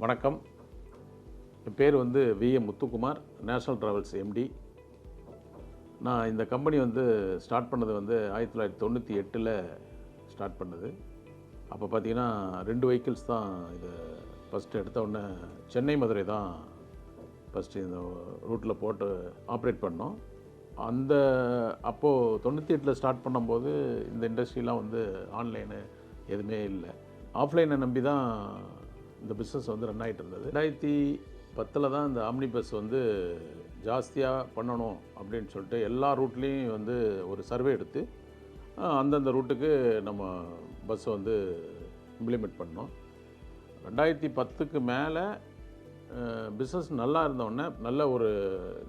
வணக்கம். என் பேர் VM Muthukumar, national travels MD. நான் இந்த கம்பெனி ஸ்டார்ட் பண்ணது 1998 ஸ்டார்ட் பண்ணது. அப்போ பார்த்தீங்கன்னா 2 வெஹிக்கிள்ஸ் தான். இது ஃபஸ்ட்டு எடுத்த உடனே சென்னை மதுரை தான் ஃபஸ்ட்டு இந்த ரூட்டில் போட்டு ஆப்ரேட் பண்ணோம். அப்போது 98 ஸ்டார்ட் பண்ணும்போது இந்த இண்டஸ்ட்ரிலாம் ஆன்லைனு எதுவுமே இல்லை. ஆஃப்லைனை நம்பி தான் இந்த பிஸ்னஸ் ரன் ஆகிட்டு இருந்தது. 2010 தான் இந்த ஆம்னி பஸ் ஜாஸ்தியாக பண்ணணும் அப்படின்னு சொல்லிட்டு எல்லா ரூட்லேயும் ஒரு சர்வே எடுத்து அந்தந்த ரூட்டுக்கு நம்ம பஸ்ஸை இம்ப்ளிமெண்ட் பண்ணோம். 2010க்கு மேலே பிஸ்னஸ் நல்லா இருந்தோடனே நல்ல ஒரு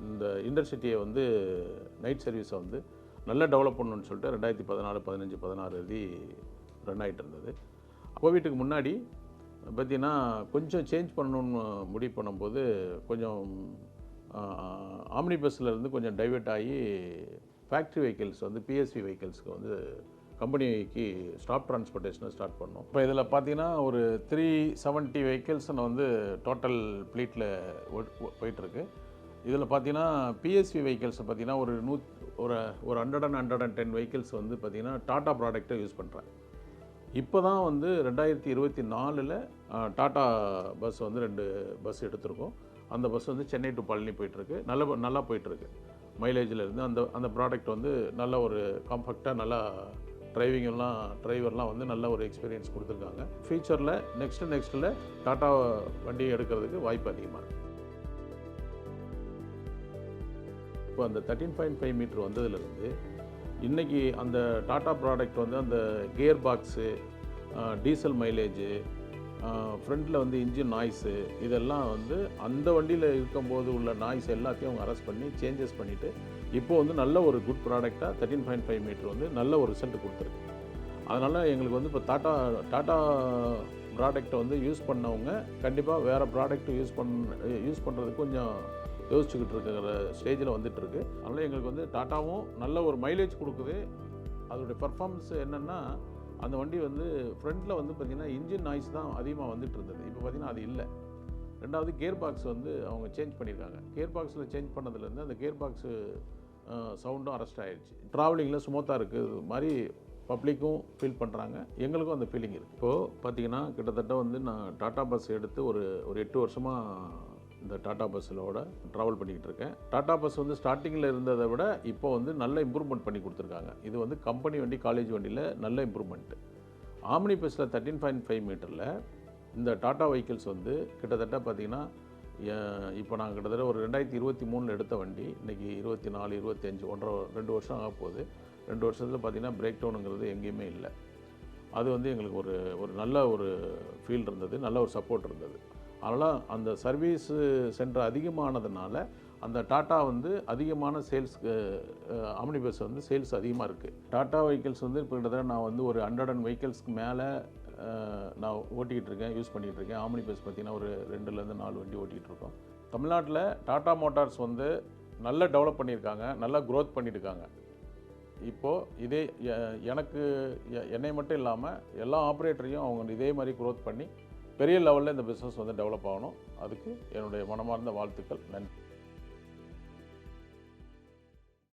இந்த இன்டர்சிட்டியை நைட் சர்வீஸை நல்லா டெவலப் பண்ணணும்னு சொல்லிட்டு 2014, 15, 16 ரன் ஆகிட்டு இருந்தது. கோவிட்டுக்கு முன்னாடி பார்த்திங்கன்னா கொஞ்சம் சேஞ்ச் பண்ணணுன்னு முடிவு பண்ணும்போது கொஞ்சம் ஆம்னி பஸ்ஸில் கொஞ்சம் டைவெர்ட் ஆகி ஃபேக்ட்ரி வெஹிக்கிள்ஸ் பிஎஸ்வி வெஹிக்கிள்ஸ்க்கு கம்பெனிக்கு ஸ்டாப் டிரான்ஸ்போர்ட்டேஷனை ஸ்டார்ட் பண்ணோம். இப்போ இதில் பார்த்தீங்கன்னா ஒரு 370 வெஹிக்கிள்ஸ் டோட்டல் ஃப்ளீட்டில் போயிட்டுருக்கு. இதில் பார்த்தீங்கன்னா பிஎஸ்வி வெஹிக்கிள்ஸை பார்த்தீங்கன்னா ஒரு 110 வெஹிக்கிள்ஸ் பார்த்தீங்கன்னா டாட்டா ப்ராடக்டை யூஸ் பண்ணுறேன். இப்போ தான் 2024 டாட்டா பஸ் 2 பஸ் எடுத்திருக்கோம். அந்த பஸ் சென்னை டு பழனி போயிட்டுருக்கு. நல்லா போயிட்டுருக்கு. மைலேஜில் இருந்து அந்த ப்ராடக்ட் நல்ல ஒரு காம்ஃபர்ட்டாக நல்லா டிரைவர்லாம் நல்ல ஒரு எக்ஸ்பீரியன்ஸ் கொடுத்துருக்காங்க. ஃபியூச்சரில் நெக்ஸ்ட்டில் டாட்டா வண்டி எடுக்கிறதுக்கு வாய்ப்பு அதிகமாக இருக்குது. இப்போ அந்த 13.5 மீட்டர் வந்ததுலேருந்து இன்றைக்கி அந்த டாட்டா ப்ராடக்ட் அந்த கியர் பாக்ஸு, டீசல் மைலேஜு, ஃப்ரண்ட்டில் இன்ஜின் நாய்ஸு, இதெல்லாம் அந்த வண்டியில் இருக்கும்போது உள்ள நாய்ஸ் எல்லாத்தையும் அவங்க அரெஸ்ட் பண்ணி சேஞ்சஸ் பண்ணிவிட்டு இப்போது நல்ல ஒரு குட் ப்ராடக்டாக 13.5 மீட்டர் நல்ல ஒரு ரிசல்ட் கொடுத்துருக்கு. அதனால் எங்களுக்கு இப்போ டாட்டா ப்ராடக்டை யூஸ் பண்ணவங்க கண்டிப்பாக வேறு ப்ராடக்ட் யூஸ் பண்ணுறதுக்கு கொஞ்சம் யோசிச்சுக்கிட்டு இருக்கிற ஸ்டேஜில் வந்துட்டுருக்கு. அதனால் எங்களுக்கு டாட்டாவும் நல்ல ஒரு மைலேஜ் கொடுக்குது. அதோடைய பர்ஃபார்மன்ஸ் என்னென்னா அந்த வண்டி ஃப்ரண்ட்டில் பார்த்திங்கன்னா இன்ஜின் நாய்ஸ் தான் அதிகமாக வந்துட்டு இருந்தது. இப்போ பார்த்திங்கன்னா அது இல்லை. ரெண்டாவது கியர் பாக்ஸ் அவங்க சேஞ்ச் பண்ணியிருக்காங்க. கியர் பாக்ஸில் சேஞ்ச் பண்ணதுலேருந்து அந்த கியர் பாக்ஸு சவுண்டும் அரெஸ்ட் ஆகிடுச்சு. ட்ராவலிங்கில் ஸ்மூத்தாக இருக்குது மாதிரி பப்ளிக்கும் ஃபீல் பண்ணுறாங்க, எங்களுக்கும் அந்த ஃபீலிங் இருக்குது. இப்போது பார்த்திங்கன்னா கிட்டத்தட்ட நான் டாட்டா பஸ் எடுத்து ஒரு 8 வருஷமாக இந்த டாட்டா பஸ்ஸிலோட ட்ராவல் பண்ணிக்கிட்டு இருக்கேன். டாட்டா பஸ் ஸ்டார்டிங்கில் இருந்ததை விட இப்போ நல்ல இம்ப்ரூவ்மெண்ட் பண்ணி கொடுத்துருக்காங்க. இது கம்பெனி வண்டி, காலேஜ் வண்டியில் நல்ல இம்ப்ரூவ்மெண்ட்டு. ஆம்னி பஸ்ஸில் 13.5 மீட்டரில் இந்த டாட்டா வெஹிக்கிள்ஸ் கிட்டத்தட்ட பார்த்திங்கன்னா இப்போ நாங்கள் கிட்டத்தட்ட ஒரு 2023 எடுத்த வண்டி இன்றைக்கி 24, 25 2 வருஷம் ஆக போகுது. 2 வருஷத்தில் பார்த்திங்கன்னா பிரேக் டவுனுங்கிறது எங்கேயுமே இல்லை. அது எங்களுக்கு ஒரு நல்ல ஒரு ஃபீல் இருந்தது, நல்ல ஒரு சப்போர்ட் இருந்தது. அதனால் அந்த சர்வீஸு சென்டர் அதிகமானதுனால அந்த டாட்டா அதிகமான சேல்ஸ்க்கு ஆம்னி பஸ் சேல்ஸ் அதிகமாக இருக்குது. டாட்டா வெஹிக்கிள்ஸ் இப்போ கிட்டத்தட்ட நான் ஒரு 100 வெஹிக்கிள்ஸ்க்கு மேலே நான் ஓட்டிக்கிட்டு இருக்கேன், யூஸ் பண்ணிகிட்டு இருக்கேன். ஆம்னி பஸ் பார்த்திங்கன்னா ஒரு 2லேருந்து 4 வண்டி ஓட்டிகிட்டு இருக்கோம். தமிழ்நாட்டில் டாட்டா மோட்டார்ஸ் நல்லா டெவலப் பண்ணியிருக்காங்க, நல்லா க்ரோத் பண்ணியிருக்காங்க. இப்போது இதே என்னை மட்டும் இல்லாமல் எல்லா ஆப்ரேட்டரையும் அவங்க இதே மாதிரி க்ரோத் பண்ணி பெரிய லெவலில் இந்த பிஸ்னஸ் டெவலப் ஆகணும். அதுக்கு என்னுடைய மனமார்ந்த வாழ்த்துக்கள். நன்றி.